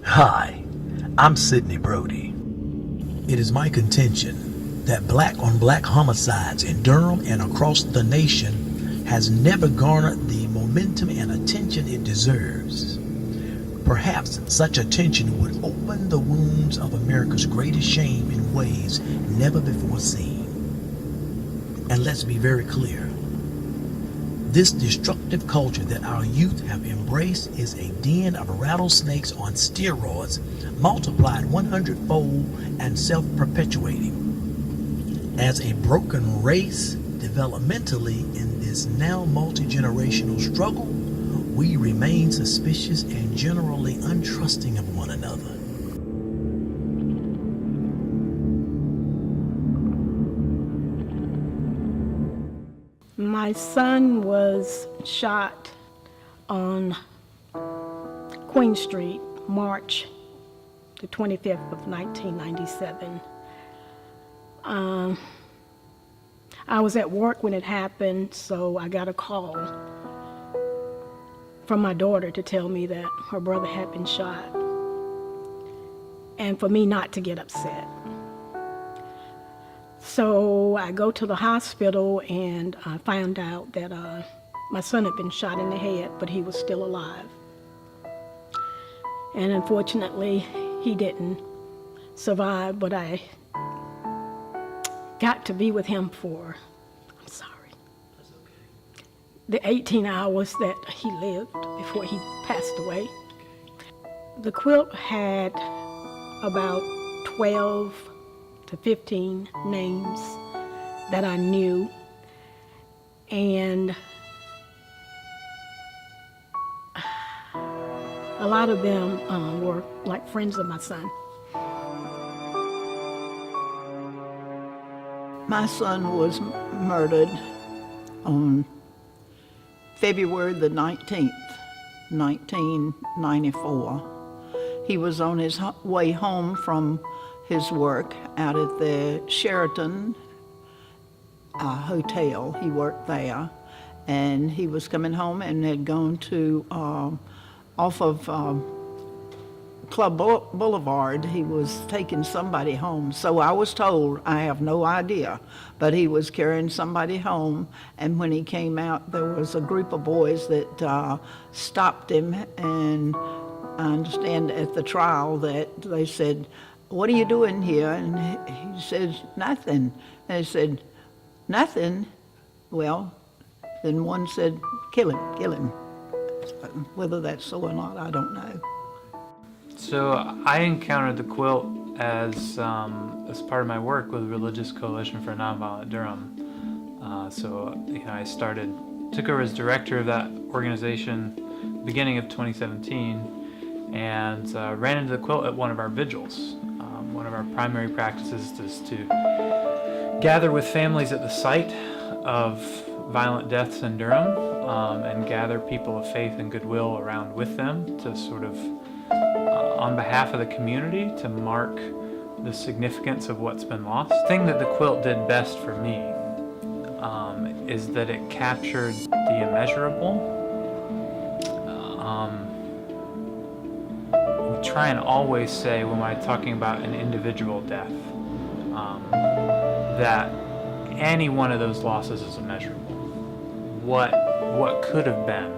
Hi, I'm Sidney Brody. It is my contention that black on black homicides in Durham and across the nation has never garnered the momentum and attention it deserves. Perhaps such attention would open the wounds of America's greatest shame in ways never before seen. And let's be very clear. This destructive culture that our youth have embraced is a den of rattlesnakes on steroids, multiplied 100-fold and self-perpetuating. As a broken race, developmentally in this now multi-generational struggle, we remain suspicious and generally untrusting of one another. My son was shot on Queen Street, March the 25th of 1997. I was at work when it happened, so I got a call from my daughter to tell me that her brother had been shot, and for me not to get upset. So I go to the hospital and I found out that my son had been shot in the head, but he was still alive. And unfortunately, he didn't survive, but I got to be with him for, I'm sorry, the 18 hours that he lived before he passed away. The quilt had about 12 to 15 names that I knew, and a lot of them were like friends of my son. My son was murdered on February the 19th, 1994. He was on his way home from his work out at the Sheraton hotel. He worked there, and he was coming home and had gone to off of Club Boulevard. He was taking somebody home. So I was told, I have no idea, but he was carrying somebody home, and when he came out, there was a group of boys that stopped him, and I understand at the trial that they said, "What are you doing here?" And he said, "Nothing." And they said, "Nothing?" Well, then one said, kill him. Whether that's so or not, I don't know. So I encountered the quilt as part of my work with Religious Coalition for Nonviolent Durham. I took over as director of that organization beginning of 2017, and ran into the quilt at one of our vigils. One of our primary practices is to gather with families at the site of violent deaths in Durham, and gather people of faith and goodwill around with them to sort of, on behalf of the community, to mark the significance of what's been lost. The thing that the quilt did best for me is that it captured the immeasurable. We try and always say, when we're talking about an individual death, that any one of those losses is immeasurable. What could have been,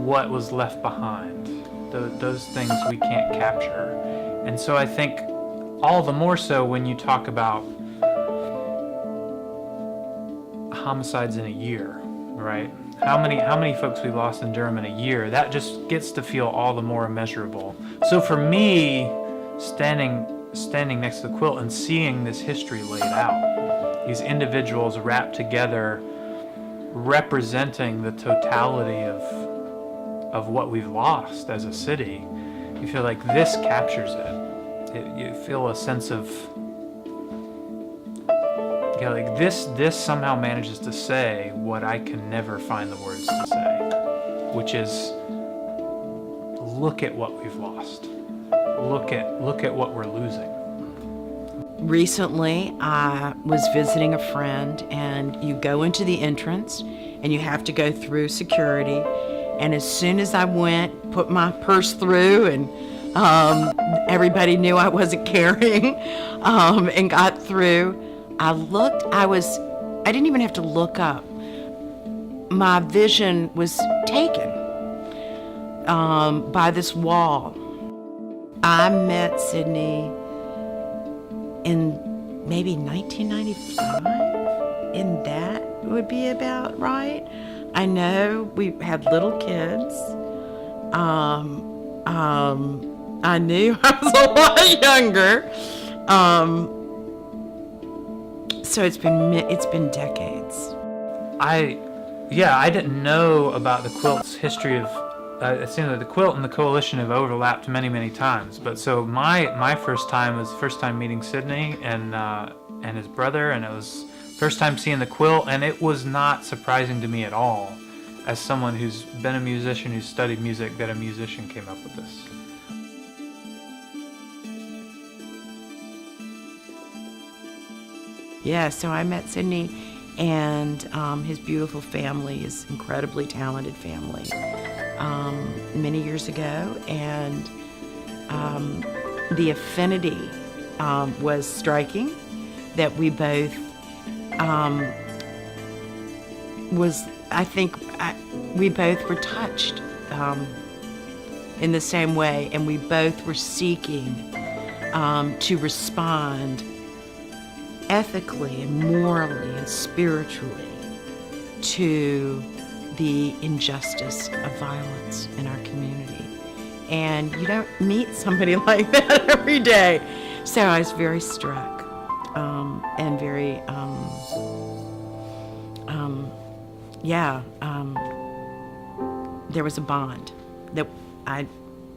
what was left behind, those things we can't capture. And so I think all the more so when you talk about homicides in a year, right? How many folks we lost in Durham in a year, that just gets to feel all the more immeasurable. So for me, standing next to the quilt and seeing this history laid out, these individuals wrapped together, representing the totality of what we've lost as a city, you feel like this captures it. You feel a sense of, like this somehow manages to say what I can never find the words to say, which is, look at what we've lost. Look at what we're losing. Recently, I was visiting a friend, and you go into the entrance and you have to go through security. And as soon as I went, put my purse through and Everybody knew I wasn't carrying, and got through. I didn't even have to look up. My vision was taken by this wall. I met Sydney in maybe 1995, and that would be about right. I know we had little kids. I knew I was a lot younger. So it's been decades. I didn't know about the quilt's history of. It seems that the quilt and the coalition have overlapped many, many times. But so my first time was first time meeting Sydney and his brother, and it was first time seeing the quilt, and it was not surprising to me at all, as someone who's been a musician, who's studied music, that a musician came up with this. Yeah, so I met Sydney and his beautiful family, his incredibly talented family, many years ago, and the affinity was striking, that we both we both were touched in the same way, and we both were seeking to respond ethically and morally and spiritually to the injustice of violence in our community. And you don't meet somebody like that every day. So I was very struck and very, there was a bond that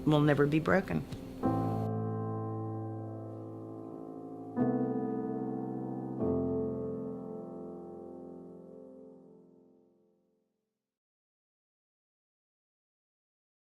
will never be broken.